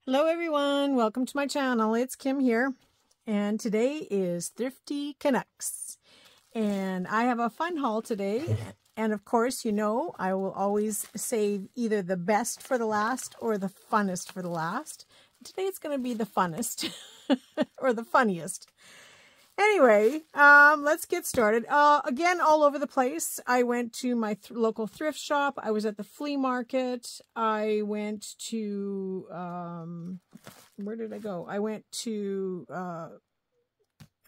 Hello everyone, welcome to my channel. It's Kim here, and today is Thrifty Canucks, and I have a fun haul today. And of course, you know, I will always save either the best for the last or the funnest for the last. Today it's going to be the funnest or the funniest. Anyway, let's get started. Again, all over the place. I went to my local thrift shop. I was at the flea market. I went to, where did I go? I went to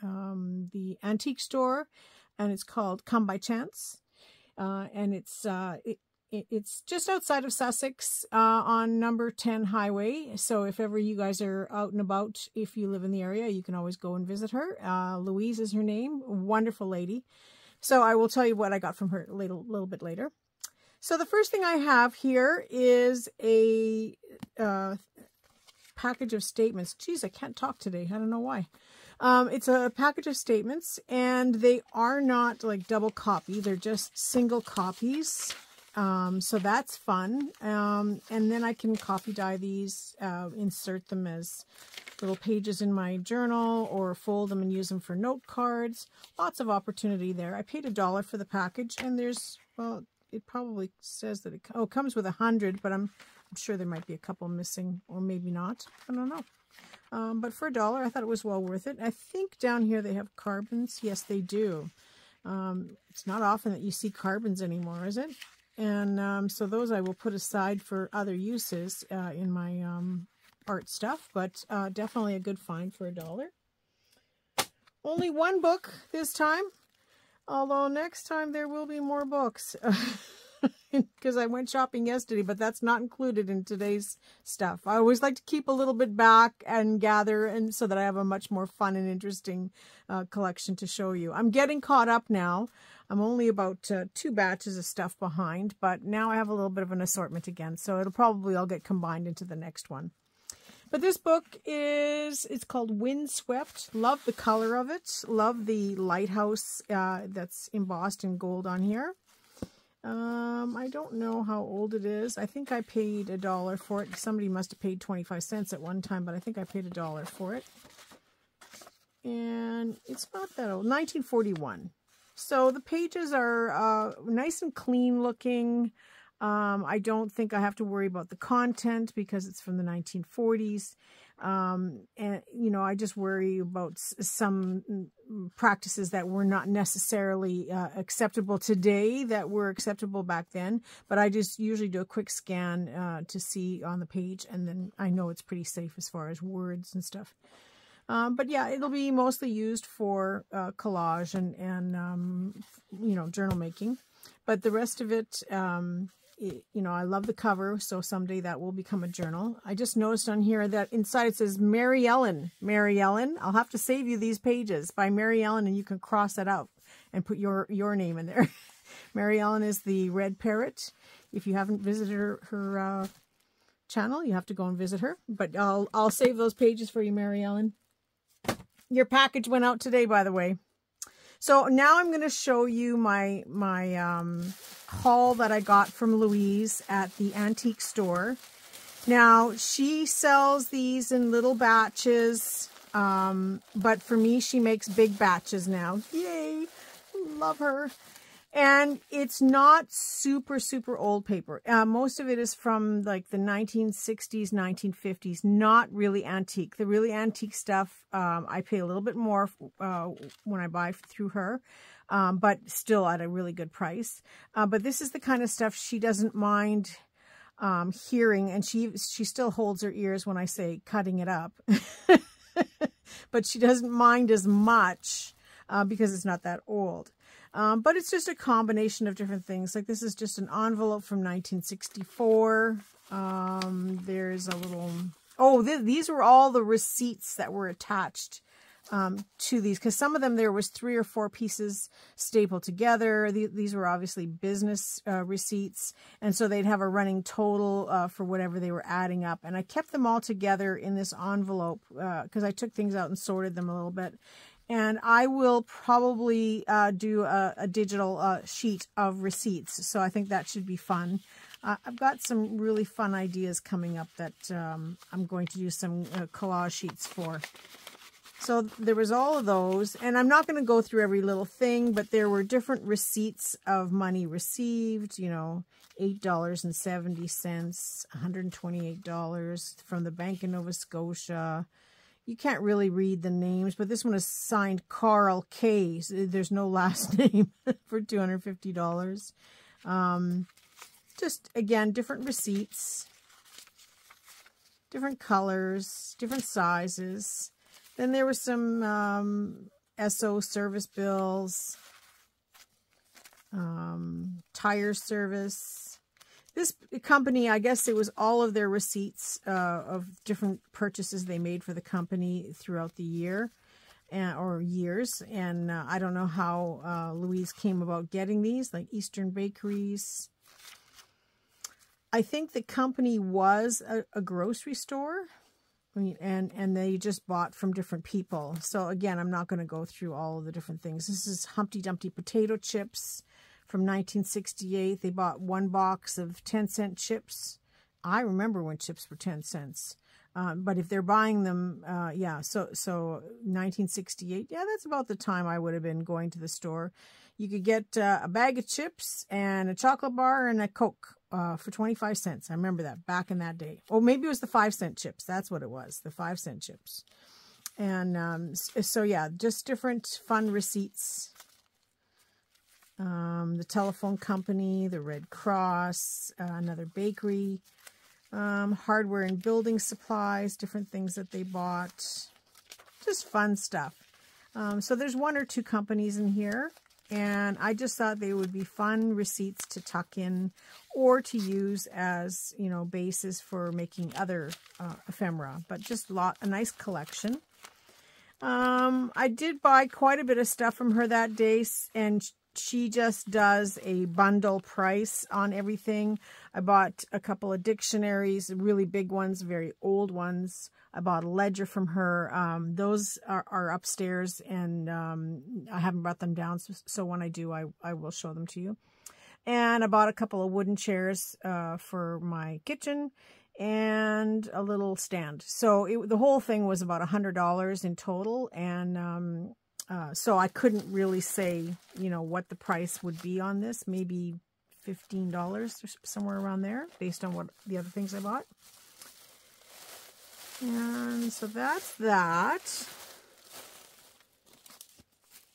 the antique store, and it's called Come by Chance. And it's just outside of Sussex on number 10 highway. So if ever you guys are out and about, if you live in the area, you can always go and visit her. Louise is her name. Wonderful lady. So I will tell you what I got from her a little bit later. So the first thing I have here is a package of statements. Geez, I can't talk today. I don't know why. It's a package of statements, and they are not like double copy. They're just single copies. So that's fun. And then I can copy dye these, insert them as little pages in my journal, or fold them and use them for note cards. Lots of opportunity there. I paid $1 for the package, and there's, well, it probably says that it comes with 100, but I'm sure there might be a couple missing, or maybe not. I don't know. But for $1, I thought it was well worth it. I think down here they have carbons. Yes, they do. It's not often that you see carbons anymore, is it? And so those I will put aside for other uses in my art stuff, but definitely a good find for $1. Only one book this time, although next time there will be more books because I went shopping yesterday, but that's not included in today's stuff. I always like to keep a little bit back and gather, and so that I have a much more fun and interesting collection to show you. I'm getting caught up now. I'm only about 2 batches of stuff behind, but now I have a little bit of an assortment again, so it'll probably all get combined into the next one. But this book it's called Windswept. Love the color of it. Love the lighthouse that's embossed in gold on here. I don't know how old it is. I think I paid $1 for it. Somebody must have paid 25 cents at one time, but I think I paid $1 for it. And it's not that old. 1941. So the pages are nice and clean looking. I don't think I have to worry about the content because it's from the 1940s. And, you know, I just worry about some practices that were not necessarily acceptable today that were acceptable back then. But I just usually do a quick scan to see on the page, and then I know it's pretty safe as far as words and stuff. But yeah, it'll be mostly used for collage and you know, journal making. But the rest of it, you know, I love the cover, so someday that will become a journal. I just noticed on here that inside it says Mary Ellen. Mary Ellen. I'll have to save you these pages by Mary Ellen, and you can cross that out and put your name in there. Mary Ellen is the red parrot. If you haven't visited her channel, you have to go and visit her. But I'll save those pages for you, Mary Ellen. Your package went out today, by the way. So now I'm going to show you my haul that I got from Louise at the antique store. Now, she sells these in little batches, but for me, she makes big batches now. Yay! Love her. And it's not super, super old paper. Most of it is from like the 1960s, 1950s, not really antique. The really antique stuff, I pay a little bit more when I buy through her, but still at a really good price. But this is the kind of stuff she doesn't mind hearing, and she still holds her ears when I say cutting it up. But she doesn't mind as much because it's not that old. But it's just a combination of different things. Like this is just an envelope from 1964. There's a little... Oh, these were all the receipts that were attached to these. Because some of them, there was 3 or 4 pieces stapled together. These were obviously business receipts. And so they'd have a running total for whatever they were adding up. And I kept them all together in this envelope because I took things out and sorted them a little bit. And I will probably do a digital sheet of receipts. So I think that should be fun. I've got some really fun ideas coming up that I'm going to do some collage sheets for. So there was all of those, and I'm not going to go through every little thing, but there were different receipts of money received, you know, $8.70, $128 from the Bank of Nova Scotia. You can't really read the names, but this one is signed Carl K. There's no last name for $250. Just, again, different receipts, different colors, different sizes. Then there were some SO service bills, tire service. This company, I guess it was all of their receipts of different purchases they made for the company throughout the year or years. And I don't know how Louise came about getting these, like Eastern Bakeries. I think the company was a grocery store. And they just bought from different people. So again, I'm not going to go through all of the different things. This is Humpty Dumpty potato chips from 1968. They bought one box of 10-cent chips. I remember when chips were 10 cents. But if they're buying them, yeah, so 1968, yeah, that's about the time I would have been going to the store. You could get a bag of chips and a chocolate bar and a Coke for 25 cents. I remember that back in that day. Oh, maybe it was the 5-cent chips. That's what it was, the 5-cent chips. And so, yeah, just different fun receipts. The telephone company, the Red Cross, another bakery, hardware and building supplies, different things that they bought. Just fun stuff. So there's 1 or 2 companies in here. And I just thought they would be fun receipts to tuck in or to use as, you know, basis for making other ephemera. But just a nice collection. I did buy quite a bit of stuff from her that day, and she just does a bundle price on everything. I bought a couple of dictionaries, really big ones, very old ones. I bought a ledger from her. Those are upstairs, and I haven't brought them down, so when I do, I will show them to you. And I bought a couple of wooden chairs for my kitchen and a little stand. So the whole thing was about $100 in total, and so I couldn't really say, you know, what the price would be on this. Maybe $15 or somewhere around there, based on what the other things I bought. And so that's that.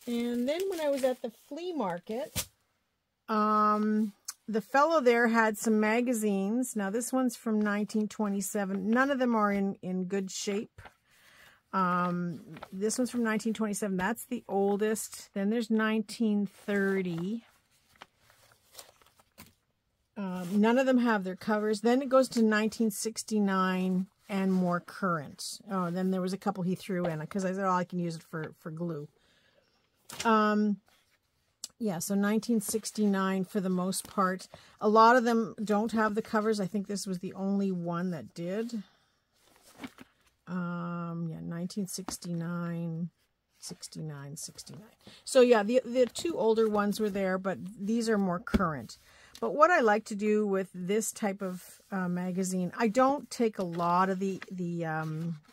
And then when I was at the flea market, the fellow there had some magazines. Now this one's from 1927. None of them are in good shape. This one's from 1927. That's the oldest. Then there's 1930. None of them have their covers. Then it goes to 1969 and more current. Oh, then there was a couple he threw in because I said, oh, I can use it for glue. Yeah, so 1969 for the most part. A lot of them don't have the covers. I think this was the only one that did. Yeah, 1969, 69, 69. So yeah, the 2 older ones were there, but these are more current. But what I like to do with this type of magazine, I don't take a lot of you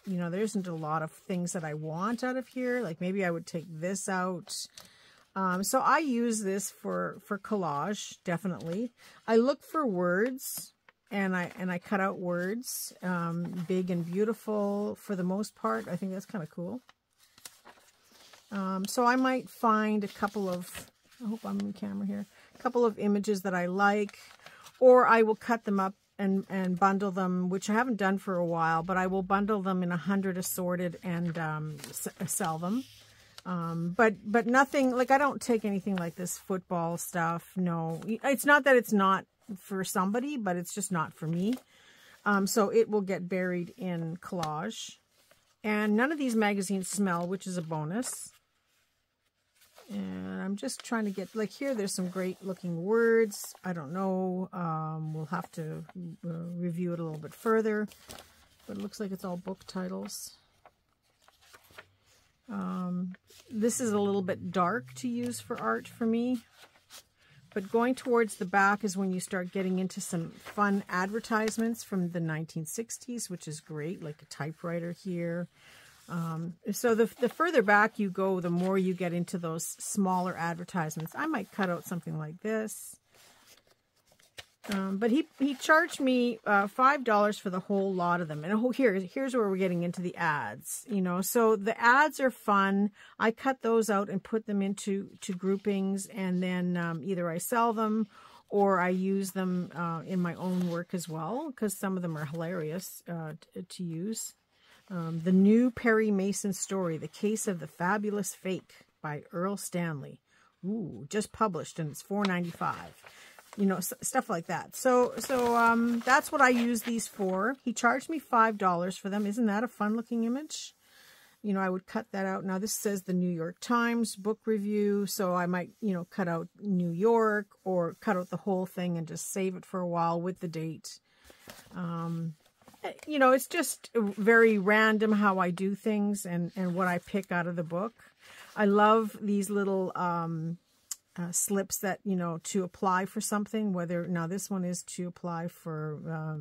know, there isn't a lot of things that I want out of here. Like maybe I would take this out. So I use this for collage, definitely. I look for words, and I cut out words, big and beautiful for the most part. I think that's kind of cool. So I might find a couple of, I hope I'm in camera here, a couple of images that I like, or I will cut them up and bundle them, which I haven't done for a while, but I will bundle them in 100 assorted and sell them. But nothing, like I don't take anything like this football stuff. No, it's not that it's not for somebody, but it's just not for me. So it will get buried in collage. And none of these magazines smell, which is a bonus. And I'm just trying to get, like here, there's some great looking words. I don't know. We'll have to review it a little bit further. But it looks like it's all book titles. This is a little bit dark to use for art for me. But going towards the back is when you start getting into some fun advertisements from the 1960s, which is great, like a typewriter here. So the further back you go, the more you get into those smaller advertisements. I might cut out something like this. But he charged me $5 for the whole lot of them. And here's where we're getting into the ads, you know. So the ads are fun. I cut those out and put them into groupings, and then either I sell them or I use them in my own work as well, because some of them are hilarious to use. The New Perry Mason Story, The Case of the Fabulous Fake by Earl Stanley. Ooh, just published, and it's $4.95. You know, stuff like that. So that's what I use these for. He charged me $5 for them. Isn't that a fun looking image? You know, I would cut that out. Now this says the New York Times book review. So I might, you know, cut out New York or cut out the whole thing and just save it for a while with the date. You know, it's just very random how I do things and what I pick out of the book. I love these little slips that, you know, to apply for something, whether, now this one is to apply for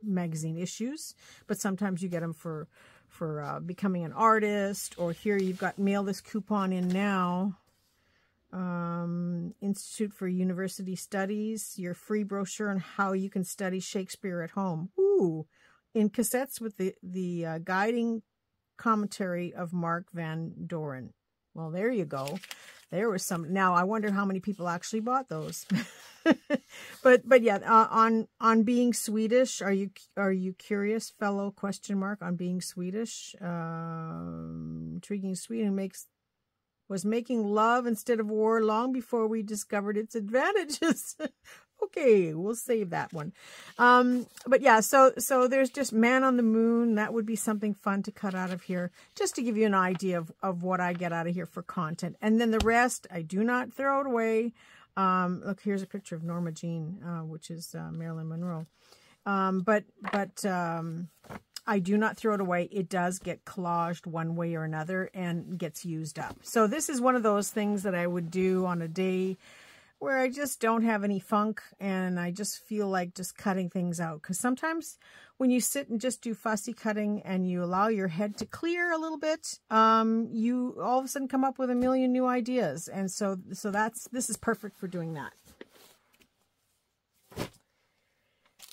magazine issues, but sometimes you get them for becoming an artist, or here you've got mail this coupon in now. Institute for University Studies, your free brochure on how you can study Shakespeare at home. Ooh, in cassettes with the guiding commentary of Mark Van Doren. Well, there you go. There was some. Now I wonder how many people actually bought those. but yeah, on being Swedish. Are you curious, fellow ? On being Swedish. Intriguing Sweden was making love instead of war long before we discovered its advantages. Okay, we'll save that one. But yeah, so there's just Man on the Moon. That would be something fun to cut out of here, just to give you an idea of what I get out of here for content. And then the rest, I do not throw it away. Look, here's a picture of Norma Jean, which is Marilyn Monroe. But I do not throw it away. It does get collaged one way or another and gets used up. So this is one of those things that I would do on a day where I just don't have any funk and I just feel like just cutting things out. Because sometimes when you sit and just do fussy cutting and you allow your head to clear a little bit, you all of a sudden come up with a million new ideas. And so this is perfect for doing that.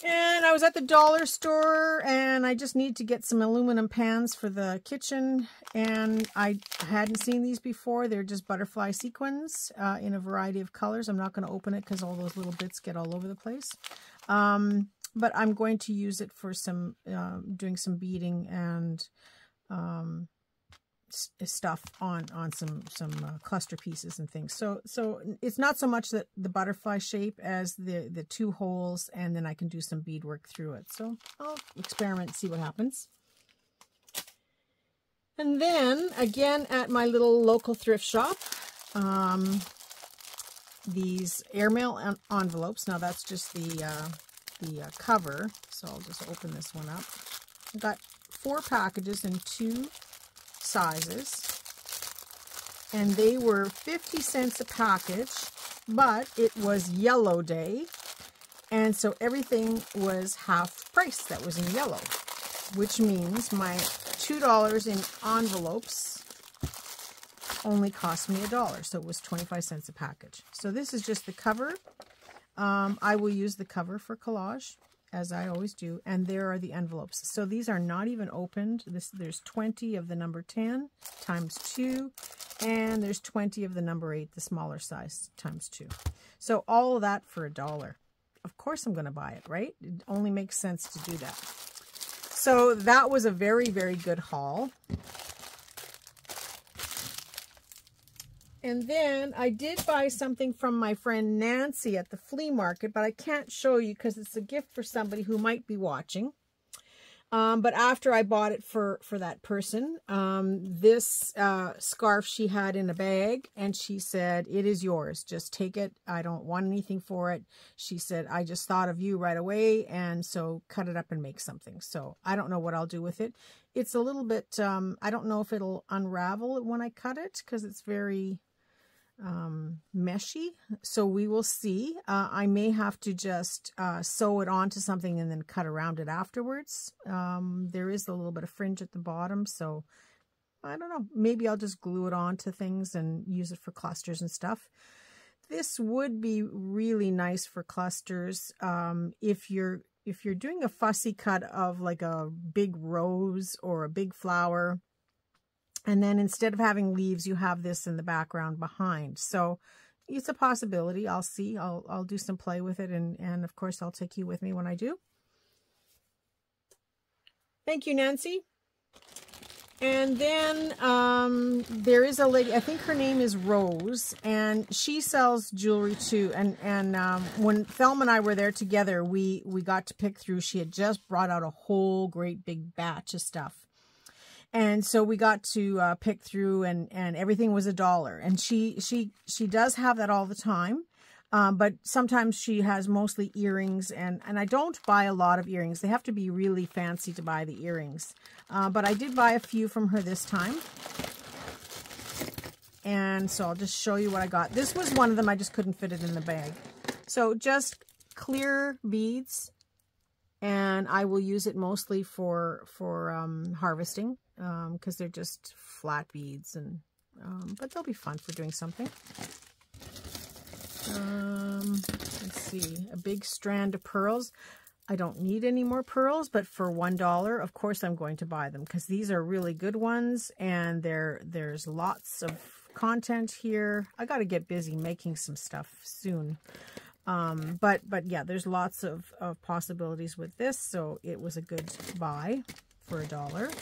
And I was at the dollar store and I just need to get some aluminum pans for the kitchen. And I hadn't seen these before. They're just butterfly sequins in a variety of colors. I'm not going to open it because all those little bits get all over the place. But I'm going to use it for some, doing some beading and stuff on some cluster pieces and things. So it's not so much that the butterfly shape as the two holes, and then I can do some beadwork through it. So I'll experiment and see what happens. And then again at my little local thrift shop, these airmail envelopes. Now that's just the cover. So I'll just open this one up. I've got 4 packages in 2 sizes, and they were 50 cents a package, but it was yellow day, and so everything was half price that was in yellow, which means my $2 in envelopes only cost me $1, so it was 25 cents a package. So this is just the cover. I will use the cover for collage, as I always do, and there are the envelopes. So these are not even opened. There's 20 of the number 10 times 2, and there's 20 of the number 8, the smaller size, times 2. So all of that for $1. Of course I'm going to buy it, right? It only makes sense to do that. So that was a very, very good haul. And then I did buy something from my friend Nancy at the flea market, but I can't show you because it's a gift for somebody who might be watching. But after I bought it for that person, this scarf she had in a bag, and she said, "It is yours. Just take it. I don't want anything for it." She said, "I just thought of you right away, and so cut it up and make something." So I don't know what I'll do with it. It's a little bit, I don't know if it'll unravel when I cut it because it's very... meshy, so we will see. I may have to just sew it onto something and then cut around it afterwards. There is a little bit of fringe at the bottom, so I don't know. Maybe I'll just glue it onto things and use it for clusters and stuff. This would be really nice for clusters if you're doing a fussy cut of like a big rose or a big flower. And then instead of having leaves, you have this in the background behind. So it's a possibility. I'll see. I'll do some play with it. And of course, I'll take you with me when I do. Thank you, Nancy. And then there is a lady, I think her name is Rose, and she sells jewelry too. And when Thelma and I were there together, we got to pick through. She had just brought out a whole great big batch of stuff. And so we got to pick through, and everything was $1. And she does have that all the time. But sometimes she has mostly earrings, and I don't buy a lot of earrings. They have to be really fancy to buy the earrings. But I did buy a few from her this time. And so I'll just show you what I got. This was one of them. I just couldn't fit it in the bag. So just clear beads, and I will use it mostly for harvesting, because they're just flat beads, and but they'll be fun for doing something. Let's see, a big strand of pearls. I don't need any more pearls, but for $1, of course I'm going to buy them, because these are really good ones, and there's lots of content here. I got to get busy making some stuff soon. But yeah, there's lots of possibilities with this, so it was a good buy for $1.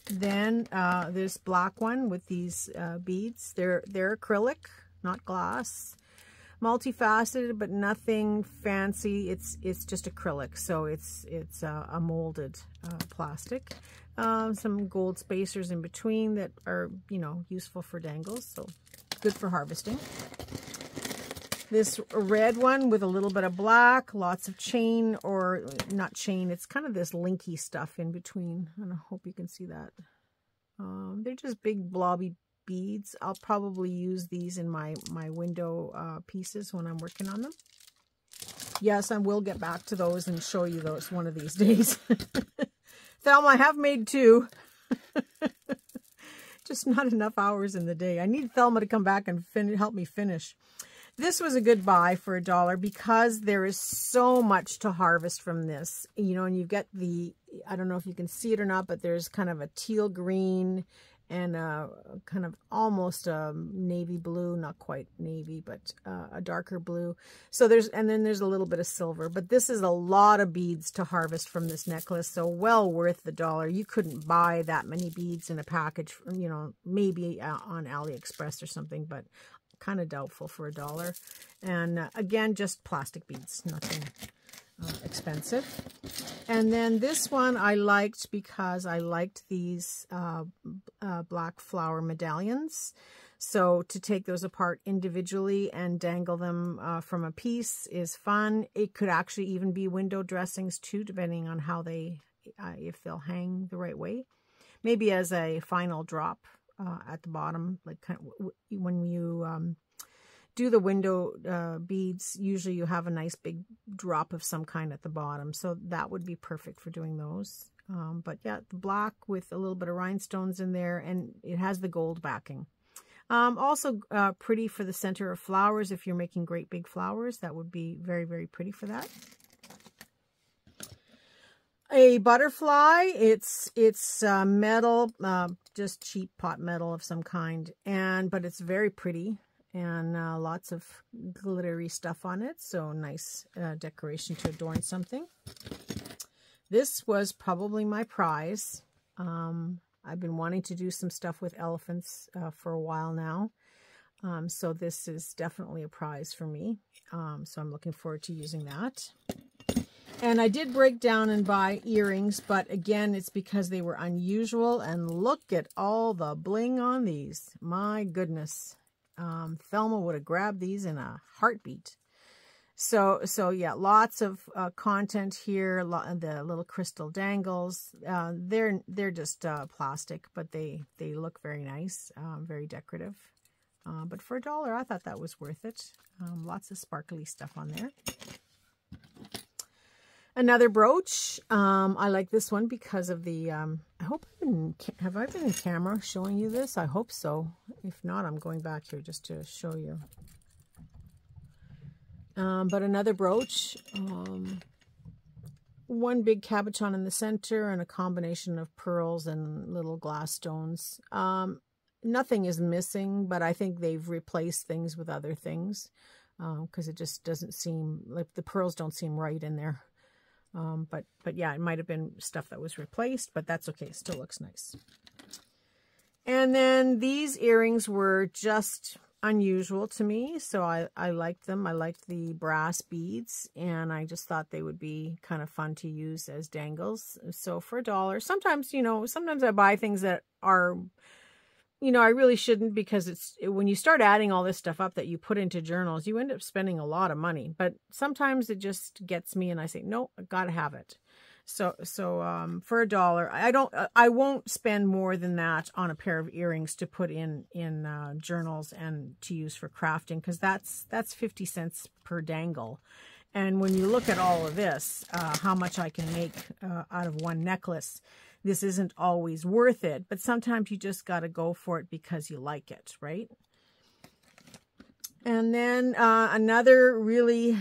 Then this black one with these beads. They're acrylic, not glass. Multifaceted, but nothing fancy. It's just acrylic, so it's a molded plastic. Some gold spacers in between that are, you know, useful for dangles, so good for harvesting. This red one with a little bit of black, lots of chain, or not chain, it's kind of this linky stuff in between, and I hope you can see that. They're just big blobby beads. I'll probably use these in my window pieces when I'm working on them. Yes, I will get back to those and show you those one of these days. Thelma, I have made 2. Just not enough hours in the day. I need Thelma to come back and help me finish. This was a good buy for $1 because there is so much to harvest from this. You know, and you get the, I don't know if you can see it or not, but there's kind of a teal green and a kind of almost a navy blue, not quite navy, but a darker blue. So and then there's a little bit of silver, but this is a lot of beads to harvest from this necklace. So well worth the $1. You couldn't buy that many beads in a package, you know, maybe on AliExpress or something, but kind of doubtful for $1. And again, just plastic beads, nothing expensive. And then this one I liked because I liked these black flower medallions. So to take those apart individually and dangle them from a piece is fun. It could actually even be window dressings too, depending on how they, if they'll hang the right way. Maybe as a final drop at the bottom, like kind of when you do the window beads, usually you have a nice big drop of some kind at the bottom. So that would be perfect for doing those. But yeah, the black with a little bit of rhinestones in there, and it has the gold backing. Also pretty for the center of flowers. If you're making great big flowers, that would be very, very pretty for that. A butterfly, it's metal, just cheap pot metal of some kind, but it's very pretty. And lots of glittery stuff on it, so nice decoration to adorn something. This was probably my prize. I've been wanting to do some stuff with elephants for a while now, so this is definitely a prize for me. So I'm looking forward to using that. And I did break down and buy earrings, but again, it's because they were unusual. And look at all the bling on these. My goodness. Thelma would have grabbed these in a heartbeat. So yeah, lots of content here. The little crystal dangles. They're just plastic, but they look very nice, very decorative. But for $1, I thought that was worth it. Lots of sparkly stuff on there. Another brooch. I like this one because of the, I hope have I been in camera showing you this? I hope so. If not, I'm going back here just to show you. But another brooch. One big cabochon in the center and a combination of pearls and little glass stones. Nothing is missing, but I think they've replaced things with other things because it just doesn't seem like the pearls don't seem right in there. But yeah, it might have been stuff that was replaced, but that's okay. It still looks nice. And then these earrings were just unusual to me, so I liked them. I liked the brass beads, and I just thought they would be kind of fun to use as dangles. So for $1, sometimes, sometimes I buy things that are, I really shouldn't, because when you start adding all this stuff up that you put into journals, you end up spending a lot of money. But sometimes it just gets me and I say, no, I gotta have it. So for $1, I won't spend more than that on a pair of earrings to put in journals and to use for crafting, because that's 50 cents per dangle. And when you look at all of this, how much I can make out of one necklace, this isn't always worth it, but sometimes you just got to go for it because you like it, right? And then another really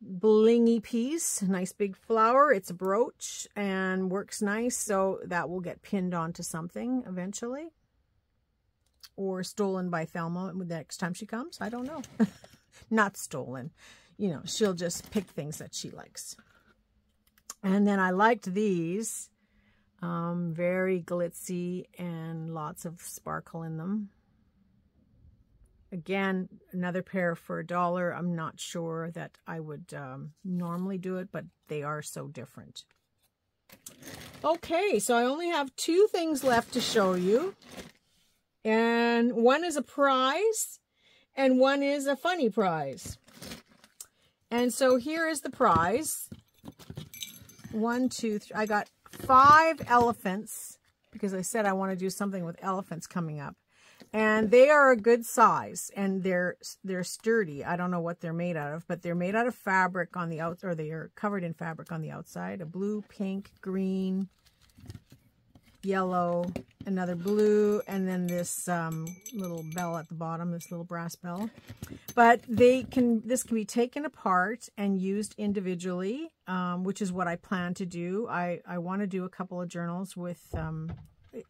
blingy piece, nice big flower. It's a brooch and works nice, so that will get pinned onto something eventually. Or stolen by Thelma the next time she comes. I don't know. Not stolen. She'll just pick things that she likes. And then I liked these. Very glitzy and lots of sparkle in them. Again, another pair for $1. I'm not sure that I would normally do it, but they are so different. Okay, so I only have 2 things left to show you. And one is a prize, and one is a funny prize. And so here is the prize. 1, 2, 3. I got 5 elephants, because I said I want to do something with elephants coming up. And they are a good size, and they're sturdy. I don't know what they're made out of, but they're made out of fabric on the outside, or they are covered in fabric on the outside. A blue, pink, green, yellow, another blue, and then this little bell at the bottom, this little brass bell. But this can be taken apart and used individually, which is what I plan to do. I want to do a couple of journals with,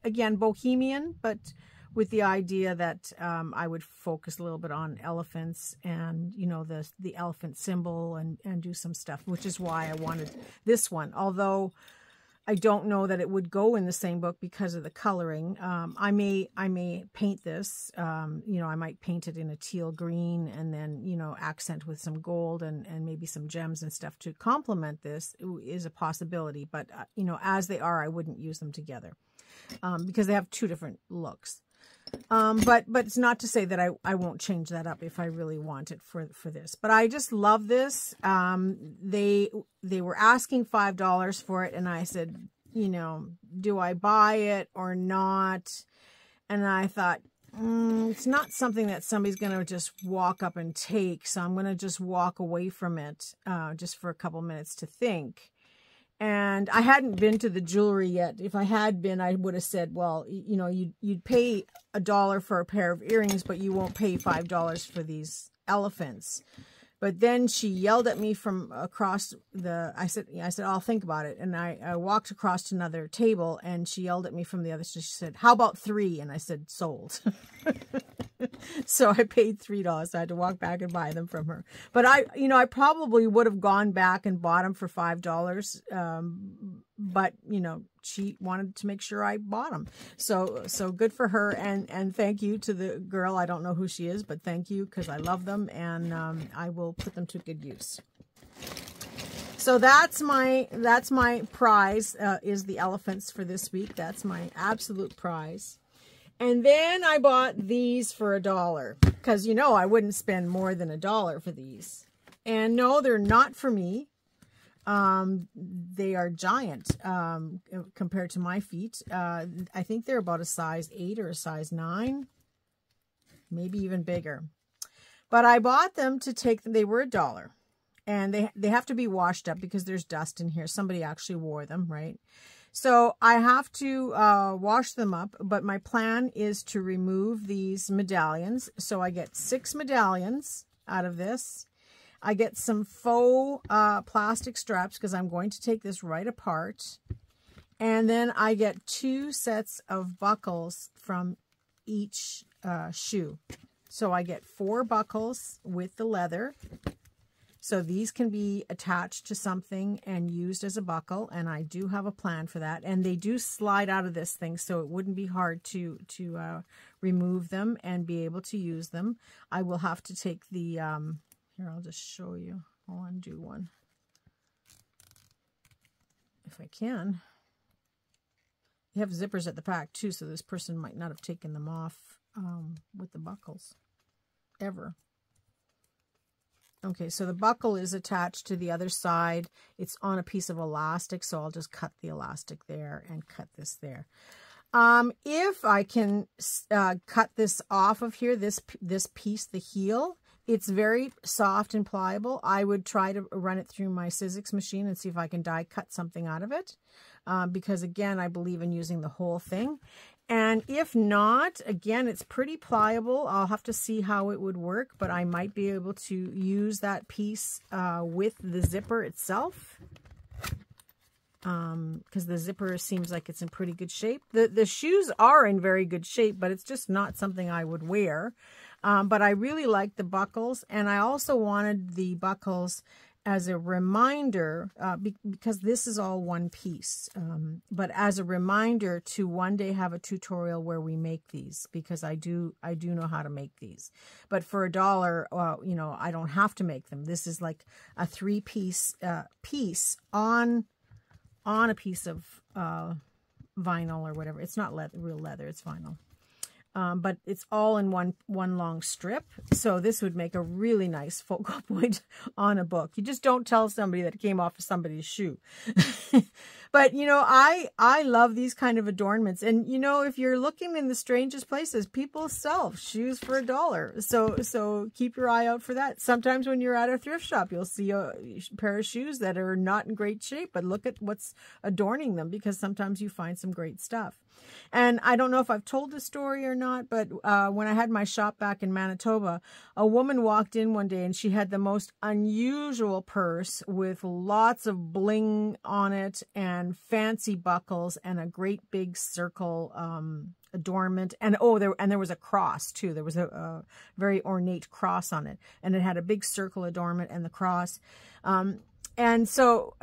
again, bohemian, but with the idea that I would focus a little bit on elephants and, the elephant symbol and do some stuff, which is why I wanted this one. Although I don't know that it would go in the same book because of the coloring. I may paint this, I might paint it in a teal green and then, accent with some gold and maybe some gems and stuff to complement this is a possibility. But, as they are, I wouldn't use them together because they have 2 different looks. But it's not to say that I won't change that up if I really want it for this. But I just love this. They were asking $5 for it, and I said, do I buy it or not? And I thought, it's not something that somebody's going to just walk up and take, so I'm going to just walk away from it just for a couple minutes to think. And I hadn't been to the jewelry yet. If I had been, I would have said, well, you'd pay $1 for a pair of earrings, but you won't pay $5 for these elephants. But then she yelled at me from across I said, I'll think about it. And I walked across to another table, and she yelled at me from the other. So she said, how about 3? And I said, sold. So I paid $3. I had to walk back and buy them from her. But I probably would have gone back and bought them for $5. But, she wanted to make sure I bought them. So good for her. And thank you to the girl. I don't know who she is, but thank you, because I love them, and I will put them to good use. So that's my prize, is the elephants for this week. That's my absolute prize. And then I bought these for $1 because, I wouldn't spend more than $1 for these. And no, they're not for me. They are giant compared to my feet. I think they're about a size 8 or a size 9. maybe even bigger. But I bought them to take them. They were $1. And they have to be washed up because there's dust in here. Somebody actually wore them, right? So I have to wash them up, but my plan is to remove these medallions. So I get 6 medallions out of this. I get some faux plastic straps because I'm going to take this right apart. And then I get 2 sets of buckles from each shoe. So I get 4 buckles with the leather. So these can be attached to something and used as a buckle, and I do have a plan for that. And they do slide out of this thing, so it wouldn't be hard to remove them and be able to use them. I will have to take the, here, I'll just show you. I'll undo one. If I can. They have zippers at the back, too, so this person might not have taken them off with the buckles, ever. Okay, so the buckle is attached to the other side. It's on a piece of elastic, so I'll just cut the elastic there and cut this there. If I can cut this off of here, this piece, the heel, it's very soft and pliable. I would try to run it through my Sizzix machine and see if I can die cut something out of it. Because, again, I believe in using the whole thing. And if not, again, it's pretty pliable. I'll have to see how it would work, but I might be able to use that piece with the zipper itself. Because the zipper seems like it's in pretty good shape. The shoes are in very good shape, but it's just not something I would wear. But I really like the buckles, and I also wanted the buckles as a reminder, because this is all one piece, but as a reminder to one day have a tutorial where we make these, because I do know how to make these. But for $1, you know, I don't have to make them. This is like a 3-piece piece on a piece of vinyl or whatever. It's not real leather, it's vinyl. But it's all in one long strip. So this would make a really nice focal point on a book. You just don't tell somebody that it came off of somebody's shoe. But, you know, I love these kind of adornments. And, you know, if you're looking in the strangest places, people sell shoes for $1. So keep your eye out for that. Sometimes when you're at a thrift shop, you'll see a pair of shoes that are not in great shape, but look at what's adorning them, because sometimes you find some great stuff. And I don't know if I've told this story or not, but when I had my shop back in Manitoba, a woman walked in one day and she had the most unusual purse with lots of bling on it and fancy buckles and a great big circle adornment. And there was a cross too. There was a very ornate cross on it, and it had a big circle adornment and the cross. And so,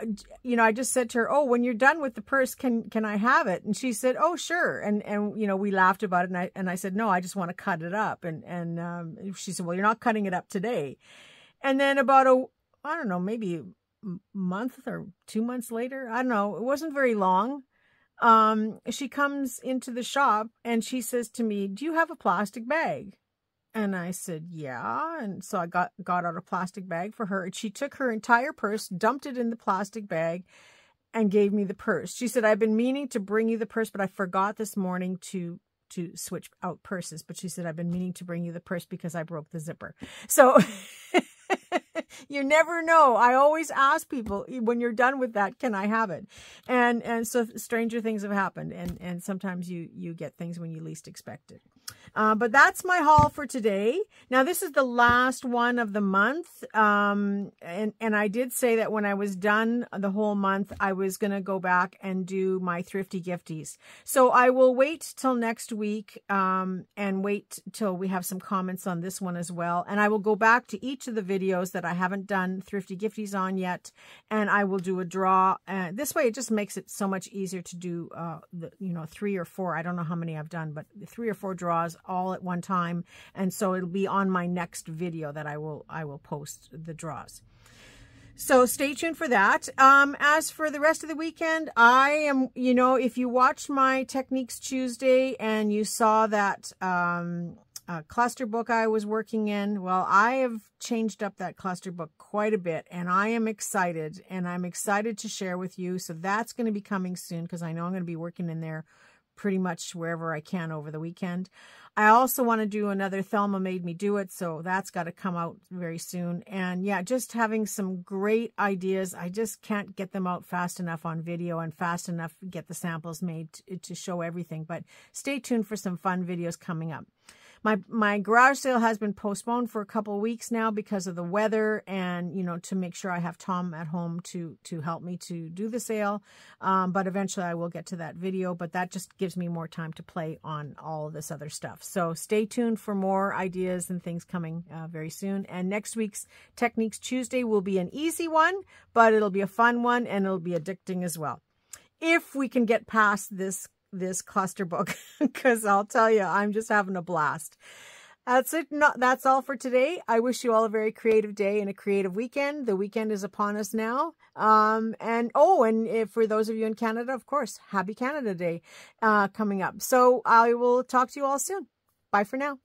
you know, I just said to her, "Oh, when you're done with the purse, can I have it?" And she said, "Oh, sure." And you know, we laughed about it, and I said, "No, I just want to cut it up." And she said, "Well, you're not cutting it up today." And then about I don't know, maybe a month or 2 months later, I don't know, it wasn't very long. She comes into the shop and she says to me, "Do you have a plastic bag?" And I said, "Yeah." And so I got out a plastic bag for her. And she took her entire purse, dumped it in the plastic bag, and gave me the purse. She said, "I've been meaning to bring you the purse, but I forgot this morning to switch out purses." But she said, "I've been meaning to bring you the purse because I broke the zipper." So you never know. I always ask people, when you're done with that, can I have it? And so stranger things have happened. And sometimes you get things when you least expect it. But that's my haul for today. Now, this is the last one of the month. And I did say that when I was done the whole month, I was going to go back and do my Thrifty Gifties. So I will wait till next week and wait till we have some comments on this one as well. And I will go back to each of the videos that I haven't done Thrifty Gifties on yet, and I will do a draw. This way, it just makes it so much easier to do, 3 or 4. I don't know how many I've done, but 3 or 4 draws all at one time. And so it'll be on my next video that I will post the draws. So stay tuned for that. As for the rest of the weekend, I am, if you watched my Techniques Tuesday and you saw that cluster book I was working in, well, I have changed up that cluster book quite a bit, and I am excited, and I'm excited to share with you. So that's going to be coming soon, because I know I'm going to be working in there pretty much wherever I can over the weekend. I also want to do another Thelma Made Me Do It, so that's got to come out very soon. And yeah, just having some great ideas. I just can't get them out fast enough on video and fast enough to get the samples made to show everything. But stay tuned for some fun videos coming up. My garage sale has been postponed for a couple of weeks now because of the weather, and, you know, to make sure I have Tom at home to help me to do the sale. But eventually I will get to that video, but that just gives me more time to play on all of this other stuff. So stay tuned for more ideas and things coming very soon. And next week's Techniques Tuesday will be an easy one, but it'll be a fun one, and it'll be addicting as well. If we can get past this cluster book, because I'll tell you, I'm just having a blast. That's it. That's all for today. I wish you all a very creative day and a creative weekend. The weekend is upon us now. And if for those of you in Canada, of course, happy Canada Day coming up. So I will talk to you all soon. Bye for now.